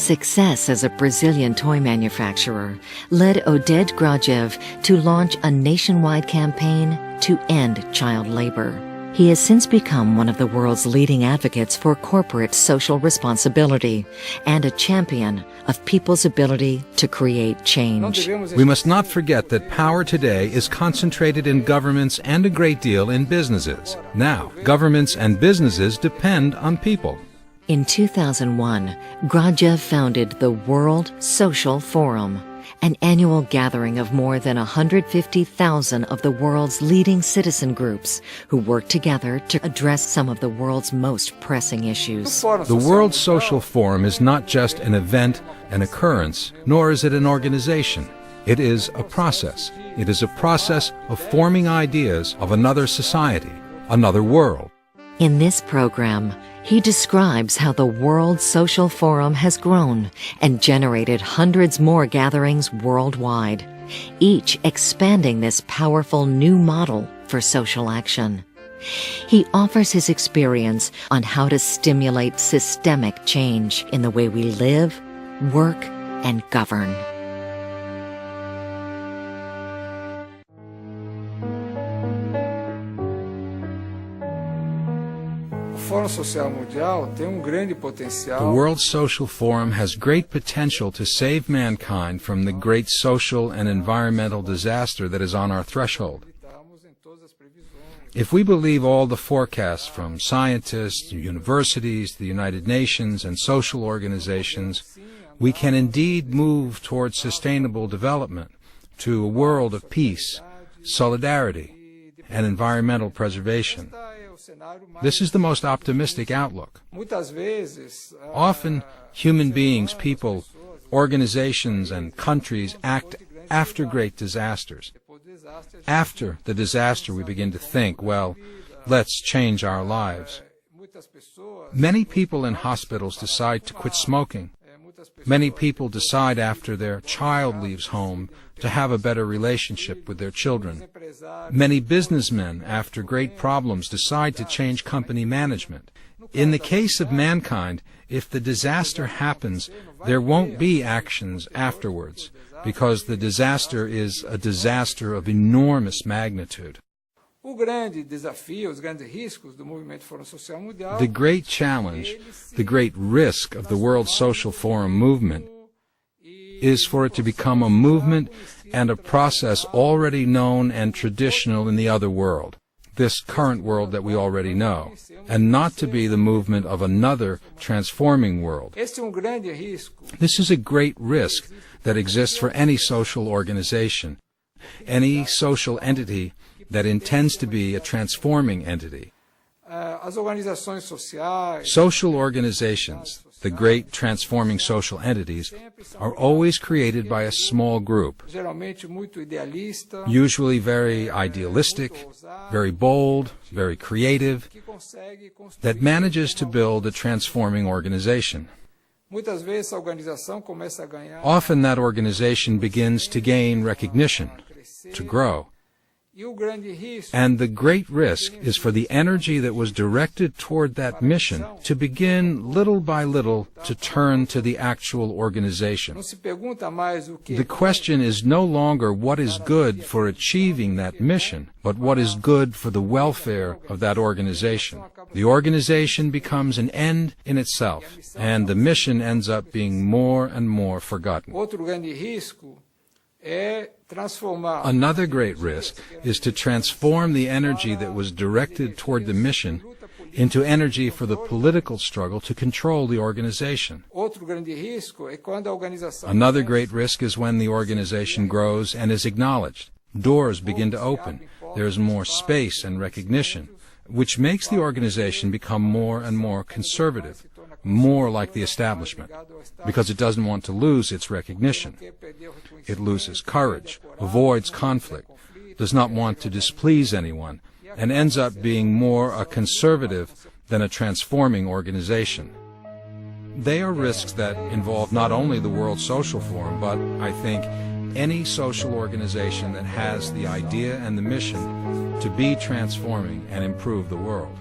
success as a Brazilian toy manufacturer led Oded Grajew to launch a nationwide campaign to end child labor. He has since become one of the world's leading advocates for corporate social responsibility and a champion of people's ability to create change. We must not forget that power today is concentrated in governments and a great deal in businesses. Now, governments and businesses depend on people. In 2001, Grajew founded the World Social Forum, an annual gathering of more than 150,000 of the world's leading citizen groups who work together to address some of the world's most pressing issues. The World Social Forum is not just an event, an occurrence, nor is it an organization. It is a process. It is a process of forming ideas of another society, another world. In this program, he describes how the World Social Forum has grown and generated hundreds more gatherings worldwide, each expanding this powerful new model for social action. He offers his experience on how to stimulate systemic change in the way we live, work, and govern. The World Social Forum has great potential to save mankind from the great social and environmental disaster that is on our threshold. If we believe all the forecasts from scientists, universities, the United Nations, and social organizations, we can indeed move towards sustainable development, to a world of peace, solidarity, and environmental preservation. This is the most optimistic outlook. Often, human beings, people, organizations, and countries act after great disasters. After the disaster, we begin to think, well, let's change our lives. Many people in hospitals decide to quit smoking. Many people decide after their child leaves home to have a better relationship with their children. Many businessmen, after great problems, decide to change company management. In the case of mankind, if the disaster happens, there won't be actions afterwards, because the disaster is a disaster of enormous magnitude. The great challenge, the great risk of the World Social Forum movement is for it to become a movement and a process already known and traditional in the other world, this current world that we already know, and not to be the movement of another transforming world. This is a great risk that exists for any social organization, any social entity that intends to be a transforming entity. Social organizations, the great transforming social entities, are always created by a small group, usually very idealistic, very bold, very creative, that manages to build a transforming organization. Often that organization begins to gain recognition, to grow. And the great risk is for the energy that was directed toward that mission to begin little by little to turn to the actual organization. The question is no longer what is good for achieving that mission, but what is good for the welfare of that organization. The organization becomes an end in itself, and the mission ends up being more and more forgotten. Another great risk is to transform the energy that was directed toward the mission into energy for the political struggle to control the organization. Another great risk is when the organization grows and is acknowledged. Doors begin to open. There is more space and recognition, which makes the organization become more and more conservative, more like the establishment, because it doesn't want to lose its recognition. It loses courage, avoids conflict, does not want to displease anyone, and ends up being more a conservative than a transforming organization. They are risks that involve not only the World Social Forum, but, I think, any social organization that has the idea and the mission to be transforming and improve the world.